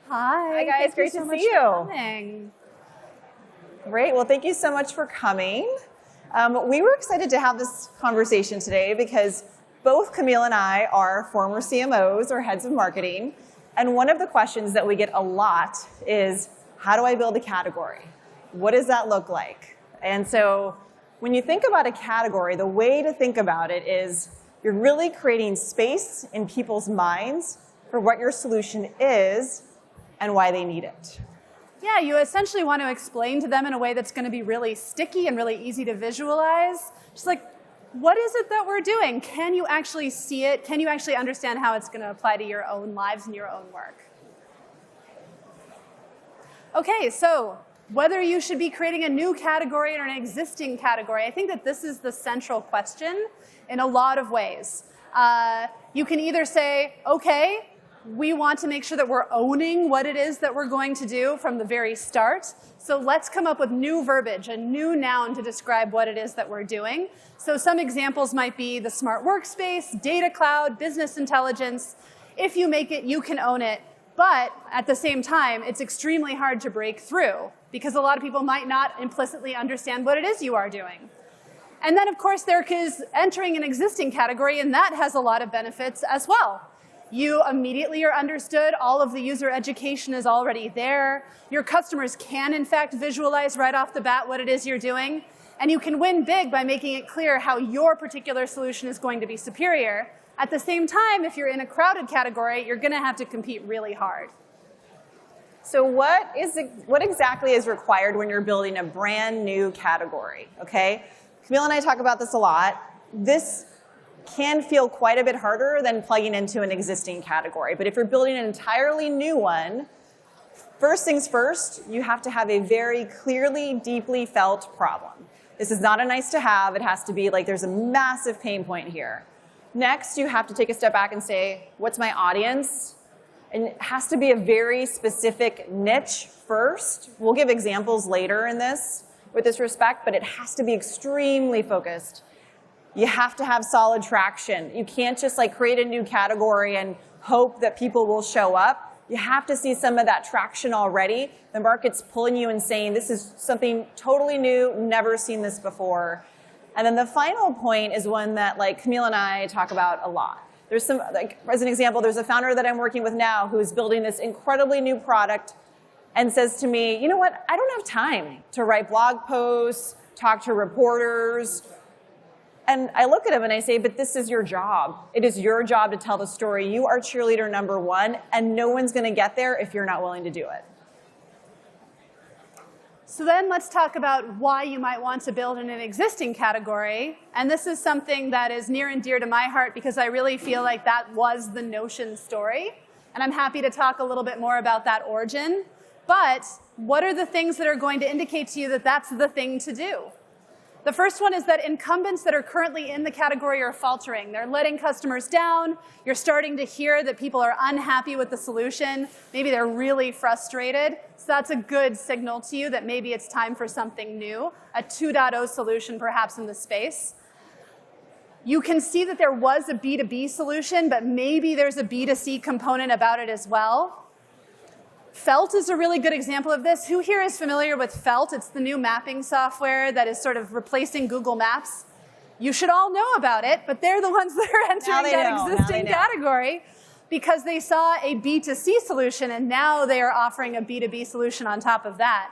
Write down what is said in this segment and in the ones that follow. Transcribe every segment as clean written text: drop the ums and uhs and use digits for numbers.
Hi. Hi, guys. Great to see you. Great. Well, thank you so much for coming. We were excited to have this conversation today because both Camille and I are former CMOs or heads of marketing. And one of the questions that we get a lot is, how do I build a category? What does that look like? And so when you think about a category, the way to think about it is you're really creating space in people's minds for what your solution is and why they need it. Yeah, you essentially want to explain to them in a way that's going to be really sticky and really easy to visualize. Just like, what is it that we're doing? Can you actually see it? Can you actually understand how it's going to apply to your own lives and your own work? Okay, so whether you should be creating a new category or an existing category, I think that this is the central question in a lot of ways. You can either say, okay, we want to make sure that we're owning what it is that we're going to do from the very start. So let's come up with new verbiage, a new noun to describe what it is that we're doing. So some examples might be the smart workspace, data cloud, business intelligence. If you make it, you can own it. But at the same time, it's extremely hard to break through because a lot of people might not implicitly understand what it is you are doing. And then, of course, there is entering an existing category, and that has a lot of benefits as well. You immediately are understood. All of the user education is already there. Your customers can, in fact, visualize right off the bat what it is you're doing. And you can win big by making it clear how your particular solution is going to be superior. At the same time, if you're in a crowded category, you're going to have to compete really hard. So what exactly is required when you're building a brand new category? Okay? Camille and I talk about this a lot. This can feel quite a bit harder than plugging into an existing category. But if you're building an entirely new one, first things first, you have to have a very clearly, deeply felt problem. This is not a nice to have. It has to be like there's a massive pain point here. Next, you have to take a step back and say, what's my audience? And it has to be a very specific niche first. We'll give examples later in this with this respect, but it has to be extremely focused. You have to have solid traction. You can't just like create a new category and hope that people will show up. You have to see some of that traction already. The market's pulling you and saying, this is something totally new, never seen this before. And then the final point is one that like Camille and I talk about a lot. There's some, like, as an example, there's a founder that I'm working with now who's building this incredibly new product and says to me, you know what, I don't have time to write blog posts, talk to reporters. And I look at him and I say, but this is your job. It is your job to tell the story. You are cheerleader number one, and no one's going to get there if you're not willing to do it. So then let's talk about why you might want to build in an existing category. And this is something that is near and dear to my heart because I really feel like that was the Notion story. And I'm happy to talk a little bit more about that origin. But what are the things that are going to indicate to you that that's the thing to do? The first one is that incumbents that are currently in the category are faltering. They're letting customers down. You're starting to hear that people are unhappy with the solution. Maybe they're really frustrated. So that's a good signal to you that maybe it's time for something new, a 2.0 solution perhaps in the space. You can see that there was a B2B solution, but maybe there's a B2C component about it as well. Felt is a really good example of this. Who here is familiar with Felt? It's the new mapping software that is sort of replacing Google Maps. You should all know about it, but they're the ones that are entering that existing category because they saw a B2C solution, and now they are offering a B2B solution on top of that.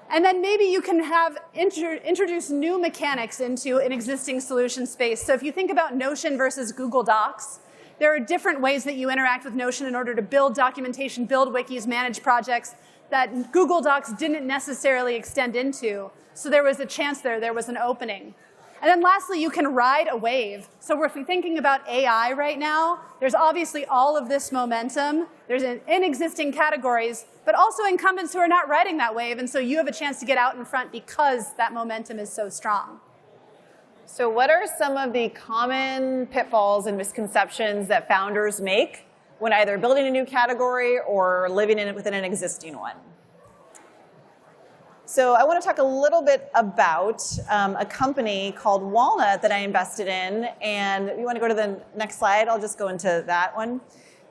And then maybe you can have introduce new mechanics into an existing solution space. So if you think about Notion versus Google Docs, there are different ways that you interact with Notion in order to build documentation, build wikis, manage projects that Google Docs didn't necessarily extend into. So there was a chance there was an opening. And then lastly, you can ride a wave. So if we're thinking about AI right now, there's obviously all of this momentum. There's in existing categories, but also incumbents who are not riding that wave. And so you have a chance to get out in front because that momentum is so strong. So what are some of the common pitfalls and misconceptions that founders make when either building a new category or living in it within an existing one? So I want to talk a little bit about a company called Walnut that I invested in. And you want to go to the next slide? I'll just go into that one.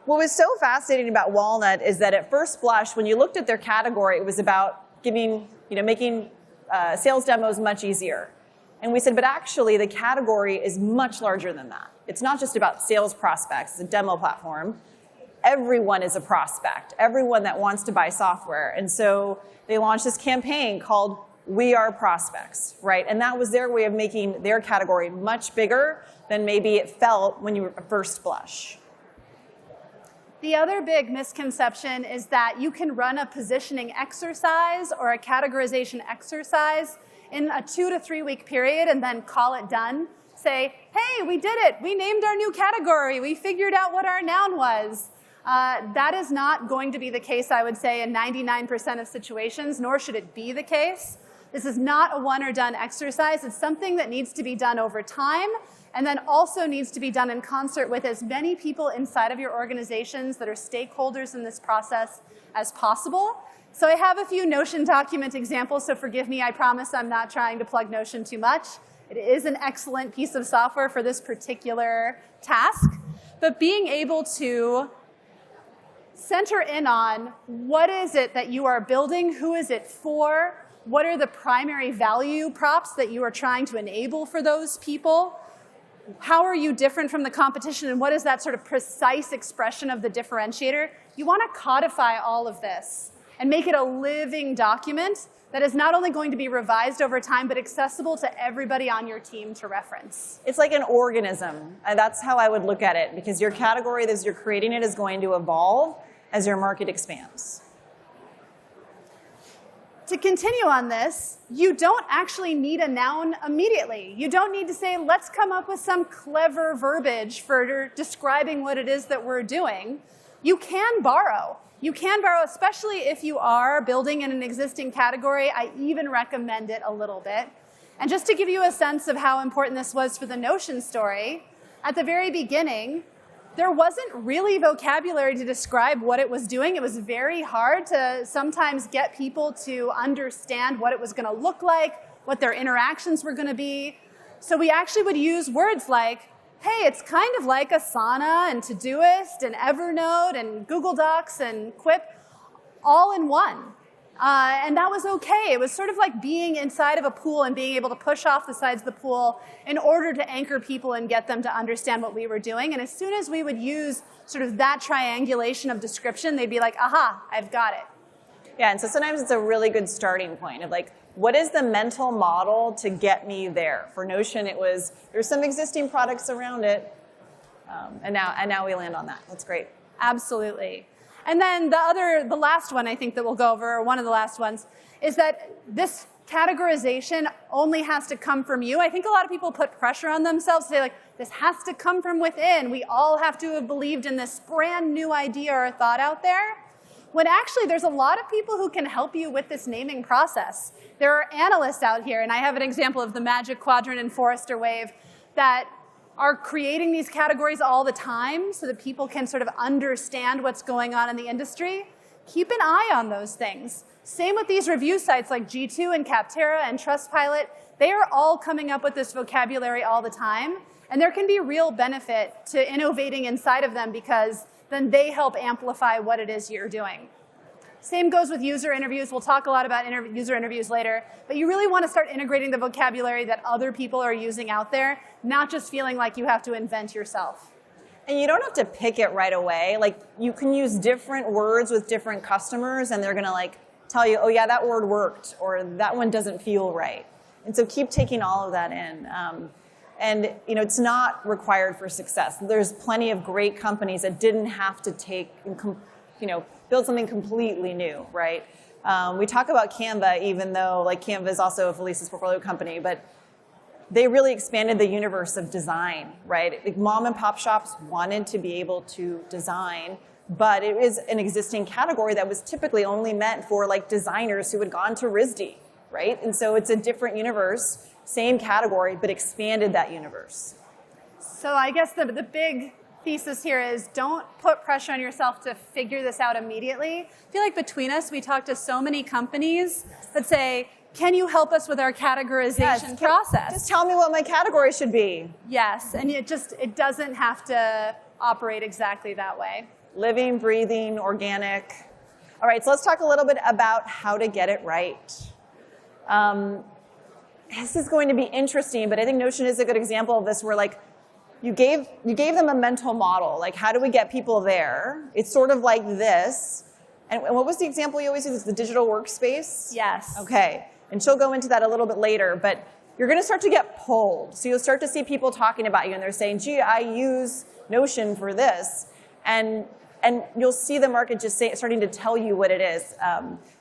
What was so fascinating about Walnut is that at first blush, when you looked at their category, it was about making sales demos much easier. And we said, but actually the category is much larger than that. It's not just about sales prospects, it's a demo platform. Everyone is a prospect, everyone that wants to buy software. And so they launched this campaign called We Are Prospects, right? And that was their way of making their category much bigger than maybe it felt when you were first blush. The other big misconception is that you can run a positioning exercise or a categorization exercise in a 2 to 3 week period and then call it done. Say, hey, we did it. We named our new category. We figured out what our noun was. That is not going to be the case, I would say, in 99% of situations, nor should it be the case. This is not a one or done exercise. It's something that needs to be done over time and then also needs to be done in concert with as many people inside of your organizations that are stakeholders in this process as possible. So I have a few Notion document examples, so forgive me, I promise I'm not trying to plug Notion too much. It is an excellent piece of software for this particular task, but being able to center in on what is it that you are building, who is it for, what are the primary value props that you are trying to enable for those people, how are you different from the competition, and what is that sort of precise expression of the differentiator? You want to codify all of this and make it a living document that is not only going to be revised over time, but accessible to everybody on your team to reference. It's like an organism. And that's how I would look at it, because your category, as you're creating it, is going to evolve as your market expands. To continue on this, you don't actually need a noun immediately. You don't need to say, let's come up with some clever verbiage for describing what it is that we're doing. You can borrow. You can borrow, especially if you are building in an existing category. I even recommend it a little bit. And just to give you a sense of how important this was for the Notion story, at the very beginning, there wasn't really vocabulary to describe what it was doing. It was very hard to sometimes get people to understand what it was going to look like, what their interactions were going to be. So we actually would use words like, hey, it's kind of like Asana and Todoist and Evernote and Google Docs and Quip all in one. And that was okay. It was sort of like being inside of a pool and being able to push off the sides of the pool in order to anchor people and get them to understand what we were doing. And as soon as we would use sort of that triangulation of description, they'd be like, aha, I've got it. Yeah, and so sometimes it's a really good starting point of like, what is the mental model to get me there? For Notion, it was, there's some existing products around it, and now we land on that. That's great. Absolutely. And then the last one I think that we'll go over, or one of the last ones, is that this categorization only has to come from you. I think a lot of people put pressure on themselves to say, like, this has to come from within. We all have to have believed in this brand new idea or thought out there. When actually there's a lot of people who can help you with this naming process. There are analysts out here, and I have an example of the Magic Quadrant and Forrester Wave, that are creating these categories all the time so that people can sort of understand what's going on in the industry. Keep an eye on those things. Same with these review sites like G2 and Capterra and Trustpilot. They are all coming up with this vocabulary all the time, and there can be real benefit to innovating inside of them because then they help amplify what it is you're doing. Same goes with user interviews. We'll talk a lot about user interviews later, but you really want to start integrating the vocabulary that other people are using out there, not just feeling like you have to invent yourself. And you don't have to pick it right away. Like, you can use different words with different customers, and they're going to like tell you, oh yeah, that word worked, or that one doesn't feel right. And so keep taking all of that in. And it's not required for success. There's plenty of great companies that didn't have to take, build something completely new, right? We talk about Canva, even though like Canva is also Felice's portfolio company, but they really expanded the universe of design, right? Like, mom and pop shops wanted to be able to design, but it is an existing category that was typically only meant for like designers who had gone to RISD, right? And so it's a different universe. Same category, but expanded that universe. So I guess the big thesis here is don't put pressure on yourself to figure this out immediately. I feel like between us, we talk to so many companies that say, can you help us with our categorization process? Just tell me what my category should be. Yes, and it doesn't have to operate exactly that way. living, breathing, organic. All right, so let's talk a little bit about how to get it right. This is going to be interesting, but I think Notion is a good example of this where like you gave them a mental model. Like, how do we get people there? It's sort of like this. And what was the example you always use? The digital workspace? Yes. Okay. And she'll go into that a little bit later, but you're going to start to get pulled. So you'll start to see people talking about you, and they're saying, gee, I use Notion for this. And you'll see the market just starting to tell you what it is.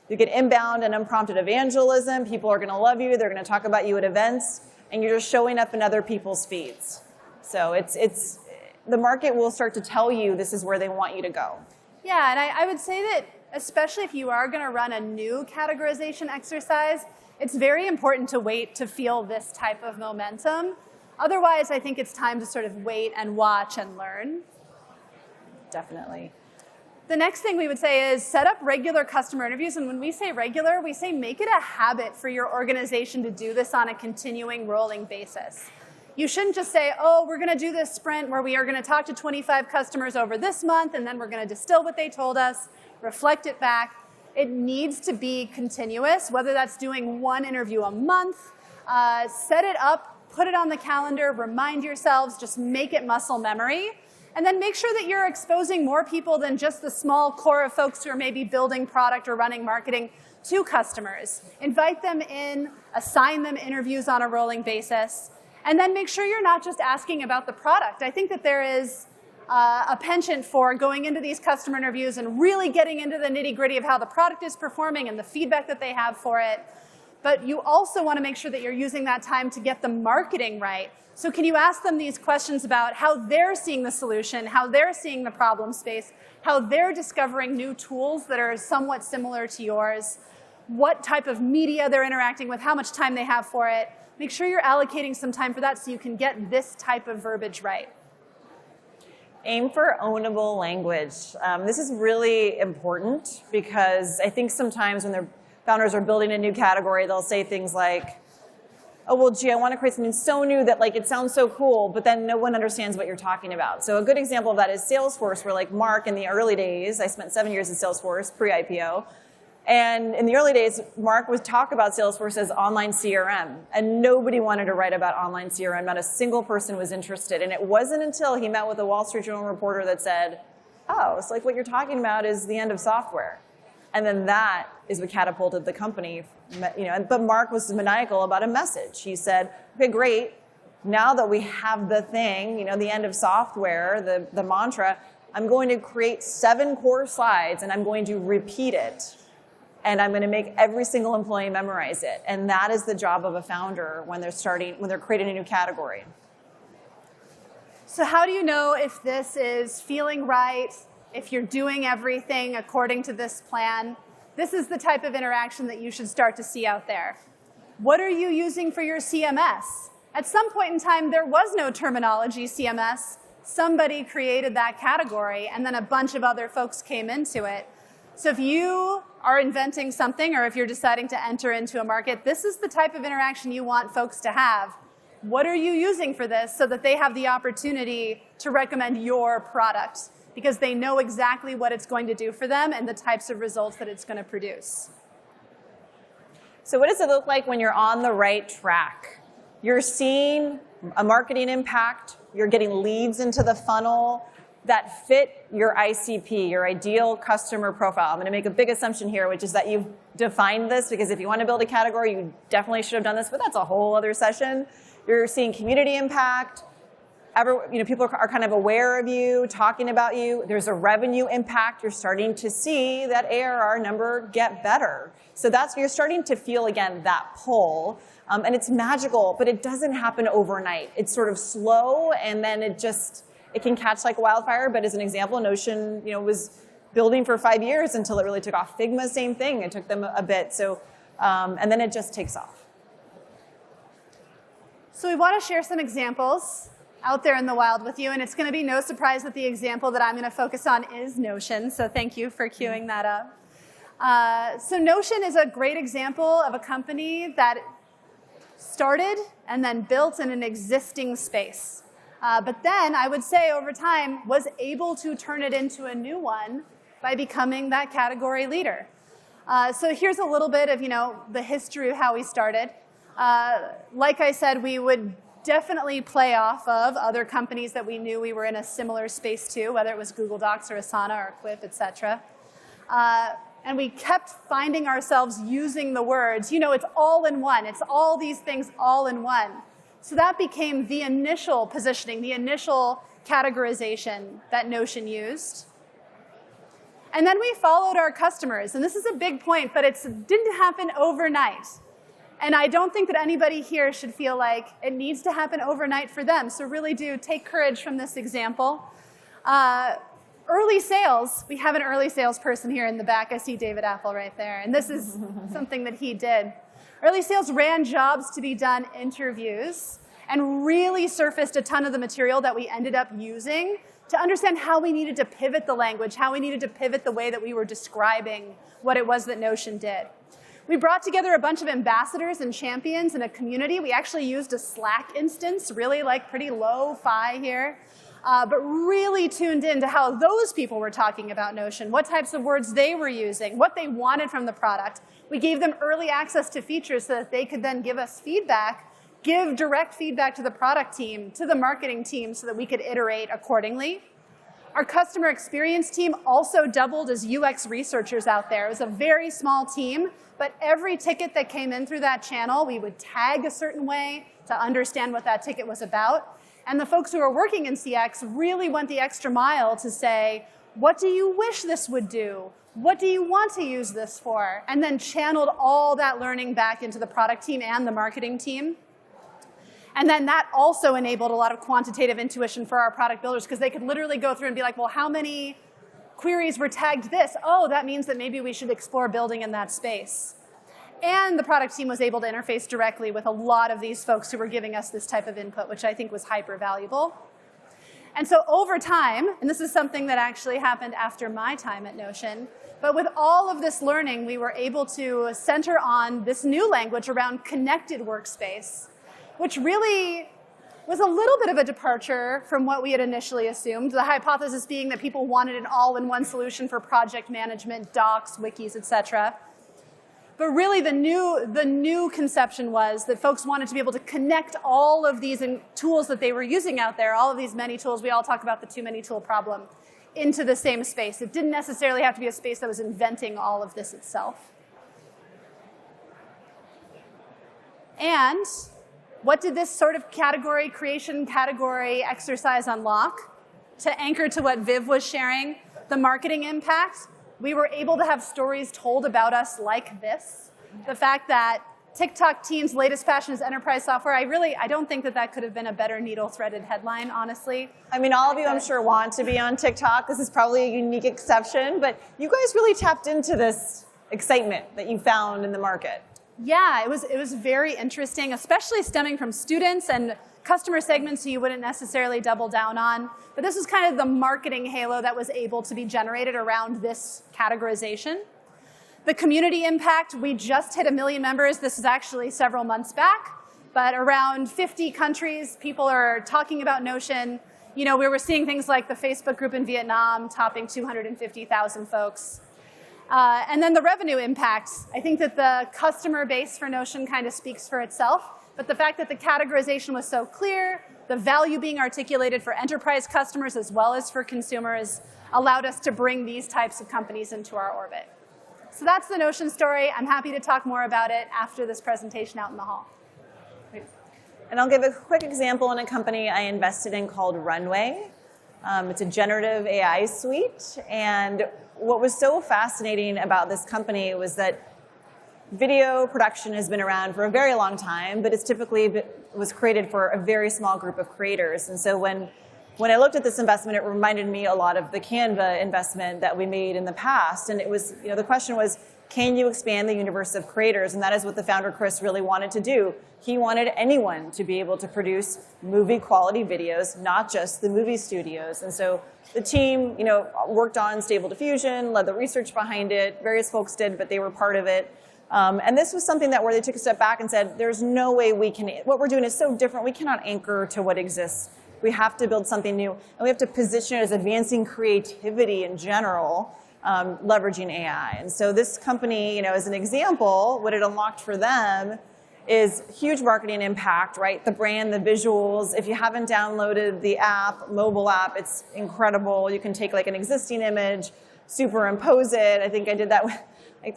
You get inbound and unprompted evangelism. People are going to love you. They're going to talk about you at events, and you're just showing up in other people's feeds. So it's the market will start to tell you this is where they want you to go. Yeah, and I would say that especially if you are going to run a new categorization exercise, it's very important to wait to feel this type of momentum. Otherwise, I think it's time to sort of wait and watch and learn. Definitely. The next thing we would say is set up regular customer interviews. And when we say regular, we say make it a habit for your organization to do this on a continuing rolling basis. You shouldn't just say, oh, we're going to do this sprint where we are going to talk to 25 customers over this month, and then we're going to distill what they told us, reflect it back. It needs to be continuous, whether that's doing one interview a month. Set it up, put it on the calendar, remind yourselves, just make it muscle memory. And then make sure that you're exposing more people than just the small core of folks who are maybe building product or running marketing to customers. Invite them in, assign them interviews on a rolling basis, and then make sure you're not just asking about the product. I think that there is a penchant for going into these customer interviews and really getting into the nitty-gritty of how the product is performing and the feedback that they have for it. But you also want to make sure that you're using that time to get the marketing right. So can you ask them these questions about how they're seeing the solution, how they're seeing the problem space, how they're discovering new tools that are somewhat similar to yours, what type of media they're interacting with, how much time they have for it. Make sure you're allocating some time for that so you can get this type of verbiage right. Aim for ownable language. This is really important because I think sometimes when their founders are building a new category, they'll say things like, oh, well, gee, I want to create something so new that like it sounds so cool, but then no one understands what you're talking about. So a good example of that is Salesforce, where like Mark in the early days, I spent 7 years at Salesforce, pre-IPO, and in the early days, Mark would talk about Salesforce as online CRM, and nobody wanted to write about online CRM. Not a single person was interested, and it wasn't until he met with a Wall Street Journal reporter that said, oh, it's like what you're talking about is the end of software. And then that is what catapulted the company. But Mark was maniacal about a message. He said, okay, great. Now that we have the thing, the end of software, the mantra, I'm going to create 7 core slides and I'm going to repeat it. And I'm going to make every single employee memorize it. And that is the job of a founder when they're creating a new category. So how do you know if this is feeling right, if you're doing everything according to this plan? This is the type of interaction that you should start to see out there. What are you using for your CMS? At some point in time, there was no terminology CMS. Somebody created that category, and then a bunch of other folks came into it. So if you are inventing something, or if you're deciding to enter into a market, this is the type of interaction you want folks to have. What are you using for this so that they have the opportunity to recommend your product? Because they know exactly what it's going to do for them and the types of results that it's going to produce. So what does it look like when you're on the right track? You're seeing a marketing impact. You're getting leads into the funnel that fit your ICP, your ideal customer profile. I'm going to make a big assumption here, which is that you've defined this, because if you want to build a category, you definitely should have done this, but that's a whole other session. You're seeing community impact. People are kind of aware of you, talking about you. There's a revenue impact. You're starting to see that ARR number get better. So you're starting to feel, again, that pull. And it's magical, but it doesn't happen overnight. It's sort of slow, and then it can catch like wildfire. But as an example, Notion, was building for 5 years until it really took off. Figma, same thing. It took them a bit. So, and then it just takes off. So we want to share some examples out there in the wild with you, and it's going to be no surprise that the example that I'm going to focus on is Notion, so thank you for queuing that up. So Notion is a great example of a company that started and then built in an existing space. But then I would say over time was able to turn it into a new one by becoming that category leader. So here's a little bit of the history of how we started. Like I said, we would definitely play off of other companies that we knew we were in a similar space to, whether it was Google Docs or Asana or Quip, et cetera. And we kept finding ourselves using the words, it's all in one. It's all these things all in one. So that became the initial positioning, the initial categorization that Notion used. And then we followed our customers. And this is a big point, but it didn't happen overnight. And I don't think that anybody here should feel like it needs to happen overnight for them. So really do take courage from this example. Early sales, we have an early sales person here in the back. I see David Apple right there. And this is something that he did. Early sales ran jobs to be done interviews and really surfaced a ton of the material that we ended up using to understand how we needed to pivot the language, how we needed to pivot the way that we were describing what it was that Notion did. We brought together a bunch of ambassadors and champions in a community. We actually used a Slack instance, really pretty low-fi here, but really tuned into how those people were talking about Notion, what types of words they were using, what they wanted from the product. We gave them early access to features so that they could then give us feedback, give direct feedback to the product team, to the marketing team, so that we could iterate accordingly. Our customer experience team also doubled as UX researchers out there. It was a very small team, but every ticket that came in through that channel, we would tag a certain way to understand what that ticket was about. And the folks who are working in CX really went the extra mile to say, what do you wish this would do? What do you want to use this for? And then channeled all that learning back into the product team and the marketing team. And then that also enabled a lot of quantitative intuition for our product builders, because they could literally go through and be like, well, how many queries were tagged this? Oh, that means that maybe we should explore building in that space. And the product team was able to interface directly with a lot of these folks who were giving us this type of input, which I think was hyper valuable. And so over time, and this is something that actually happened after my time at Notion, but with all of this learning, we were able to center on this new language around connected workspace, which really was a little bit of a departure from what we had initially assumed, the hypothesis being that people wanted an all-in-one solution for project management, docs, wikis, et cetera. But really the new conception was that folks wanted to be able to connect all of these tools that they were using out there, all of these many tools, we all talk about the too many tool problem, into the same space. It didn't necessarily have to be a space that was inventing all of this itself. And what did this sort of category creation, category exercise unlock? To anchor to what Viv was sharing, the marketing impact, we were able to have stories told about us like this. The fact that TikTok team's latest passion is enterprise software, I don't think that could have been a better needle-threaded headline, honestly. I mean, all of you, I'm sure, want to be on TikTok. This is probably a unique exception, but you guys really tapped into this excitement that you found in the market. Yeah, it was very interesting, especially stemming from students and customer segments who you wouldn't necessarily double down on. But this was kind of the marketing halo that was able to be generated around this categorization. The community impact, we just hit 1 million members. This is actually several months back, but around 50 countries, people are talking about Notion. We were seeing things like the Facebook group in Vietnam topping 250,000 folks. And then the revenue impacts. I think that the customer base for Notion kind of speaks for itself, but the fact that the categorization was so clear, the value being articulated for enterprise customers as well as for consumers, allowed us to bring these types of companies into our orbit. So that's the Notion story. I'm happy to talk more about it after this presentation out in the hall. And I'll give a quick example in a company I invested in called Runway. It's a generative AI suite, and what was so fascinating about this company was that video production has been around for a very long time, but it's typically was created for a very small group of creators. And so when I looked at this investment, it reminded me a lot of the Canva investment that we made in the past. And it was, the question was, can you expand the universe of creators? And that is what the founder, Chris, really wanted to do. He wanted anyone to be able to produce movie quality videos, not just the movie studios. And so the team, worked on Stable Diffusion, led the research behind it. Various folks did, but they were part of it. And this was something where they took a step back and said, there's no way we can, what we're doing is so different, we cannot anchor to what exists We have to build something new, and we have to position it as advancing creativity in general, leveraging AI. And so this company, as an example, what it unlocked for them is huge marketing impact, right? The brand, the visuals. If you haven't downloaded the app, mobile app, it's incredible. You can take like an existing image, superimpose it. I think I did that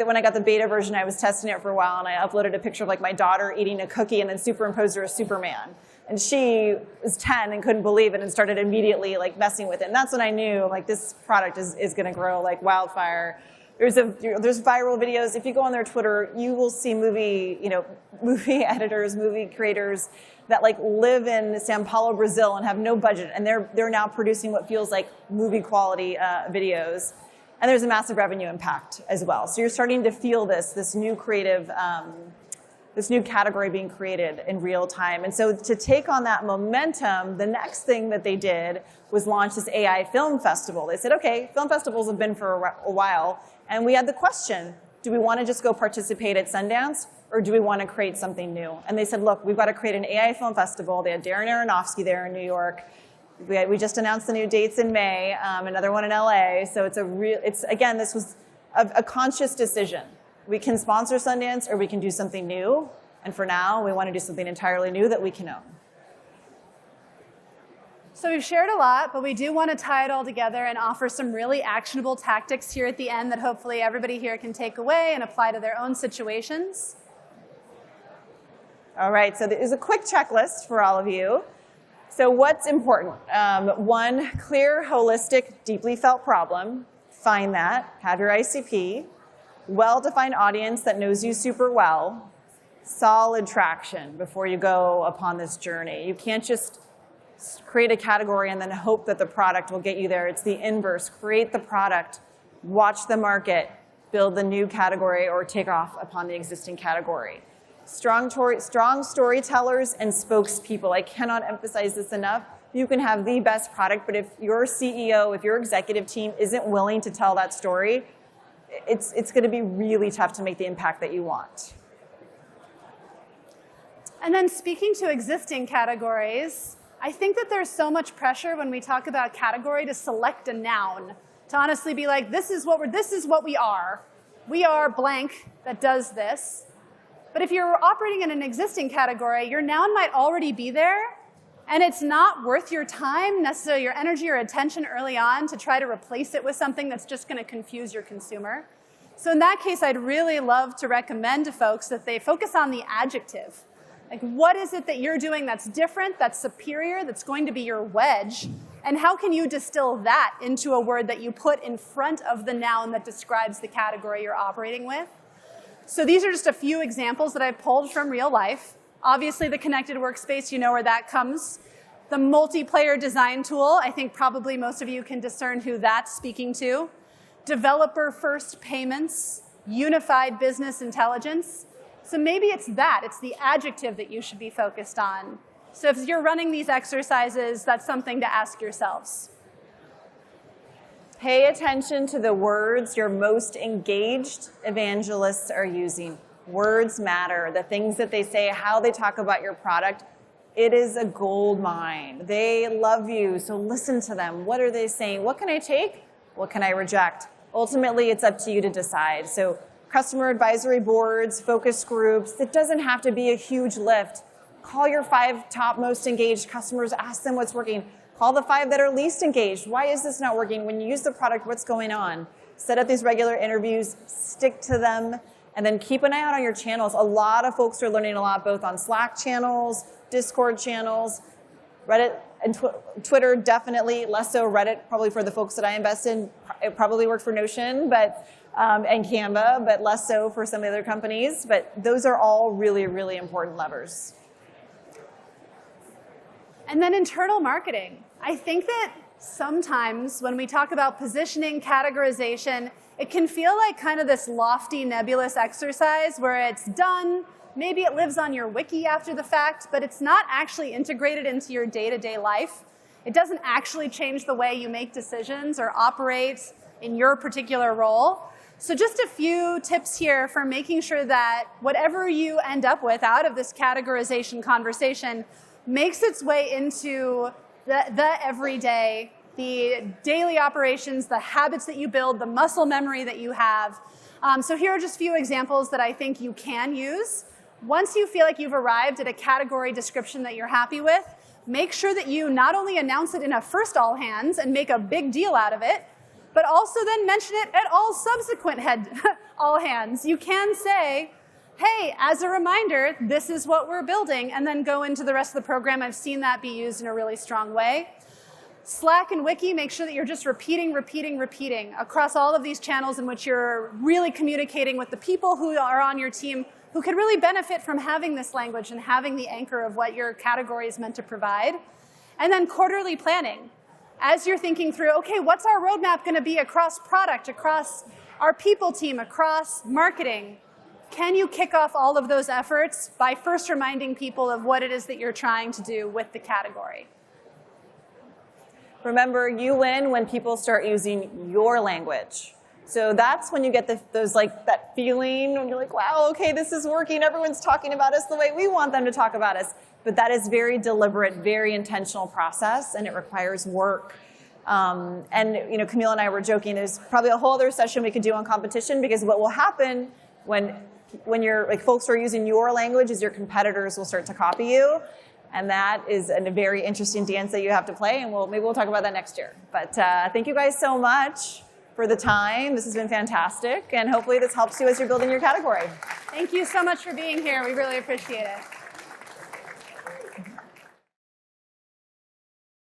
when I got the beta version. I was testing it for a while, and I uploaded a picture of like my daughter eating a cookie and then superimposed her as Superman. And she was 10 and couldn't believe it and started immediately like messing with it. And that's when I knew like this product is going to grow like wildfire. There's viral videos. If you go on their Twitter, you will see movie editors, movie creators that like live in São Paulo, Brazil, and have no budget, and they're now producing what feels like movie quality videos. And there's a massive revenue impact as well. So you're starting to feel this new creative, this new category being created in real time. And so to take on that momentum, the next thing that they did was launch this AI film festival. They said, okay, film festivals have been for a while. And we had the question, do we want to just go participate at Sundance, or do we want to create something new? And they said, look, we've got to create an AI film festival. They had Darren Aronofsky there in New York. We just announced the new dates in May, another one in LA. So again, this was a conscious decision. We can sponsor Sundance, or we can do something new. And for now, we want to do something entirely new that we can own. So we've shared a lot, but we do want to tie it all together and offer some really actionable tactics here at the end that hopefully everybody here can take away and apply to their own situations. All right, so there's a quick checklist for all of you. So what's important? One, clear, holistic, deeply felt problem. Find that. Have your ICP. Well-defined audience that knows you super well. Solid traction before you go upon this journey. You can't just create a category and then hope that the product will get you there. It's the inverse. Create the product, watch the market, build the new category, or take off upon the existing category. Strong storytellers and spokespeople. I cannot emphasize this enough. You can have the best product, but if your CEO, if your executive team isn't willing to tell that story, it's going to be really tough to make the impact that you want. And then speaking to existing categories, I think that there's so much pressure when we talk about category to select a noun, to honestly be like, this is what we are. We are blank that does this. But if you're operating in an existing category, your noun might already be there, and it's not worth your time, necessarily your energy or attention early on to try to replace it with something that's just going to confuse your consumer. So in that case, I'd really love to recommend to folks that they focus on the adjective. Like, what is it that you're doing that's different, that's superior, that's going to be your wedge? And how can you distill that into a word that you put in front of the noun that describes the category you're operating with? So these are just a few examples that I pulled from real life. Obviously, the connected workspace, you know where that comes. The multiplayer design tool, I think probably most of you can discern who that's speaking to. Developer-first payments, unified business intelligence. So maybe it's the adjective that you should be focused on. So if you're running these exercises, that's something to ask yourselves. Pay attention to the words your most engaged evangelists are using. Words matter. The things that they say, how they talk about your product, it is a gold mine. They love you, so listen to them. What are they saying? What can I take? What can I reject? Ultimately, it's up to you to decide. So customer advisory boards, focus groups, it doesn't have to be a huge lift. Call your 5 top most engaged customers, ask them what's working. Call the 5 that are least engaged. Why is this not working? When you use the product, what's going on? Set up these regular interviews, stick to them, and then keep an eye out on your channels. A lot of folks are learning a lot, both on Slack channels, Discord channels, Reddit and Twitter, definitely. Less so Reddit, probably for the folks that I invest in. It probably worked for Notion, and Canva, but less so for some of the other companies. But those are all really, really important levers. And then internal marketing. I think that sometimes when we talk about positioning, categorization, it can feel like kind of this lofty, nebulous exercise where it's done, maybe it lives on your wiki after the fact, but it's not actually integrated into your day-to-day life. It doesn't actually change the way you make decisions or operate in your particular role. So just a few tips here for making sure that whatever you end up with out of this categorization conversation makes its way into the everyday, the daily operations, the habits that you build, the muscle memory that you have. So here are just a few examples that I think you can use. Once you feel like you've arrived at a category description that you're happy with, make sure that you not only announce it in a first all hands and make a big deal out of it, but also then mention it at all subsequent all hands. You can say, hey, as a reminder, this is what we're building, and then go into the rest of the program. I've seen that be used in a really strong way. Slack and Wiki, make sure that you're just repeating across all of these channels in which you're really communicating with the people who are on your team who could really benefit from having this language and having the anchor of what your category is meant to provide. And then quarterly planning. As you're thinking through, okay, what's our roadmap going to be across product, across our people team, across marketing? Can you kick off all of those efforts by first reminding people of what it is that you're trying to do with the category? Remember, you win when people start using your language. So that's when you get that feeling when you're like, wow, okay, this is working. Everyone's talking about us the way we want them to talk about us. But that is very deliberate, very intentional process, and it requires work. And Camille and I were joking, there's probably a whole other session we could do on competition, because what will happen when you're folks who are using your language is your competitors will start to copy you. And that is a very interesting dance that you have to play, and maybe we'll talk about that next year. But thank you guys so much for the time. This has been fantastic, and hopefully this helps you as you're building your category. Thank you so much for being here. We really appreciate it.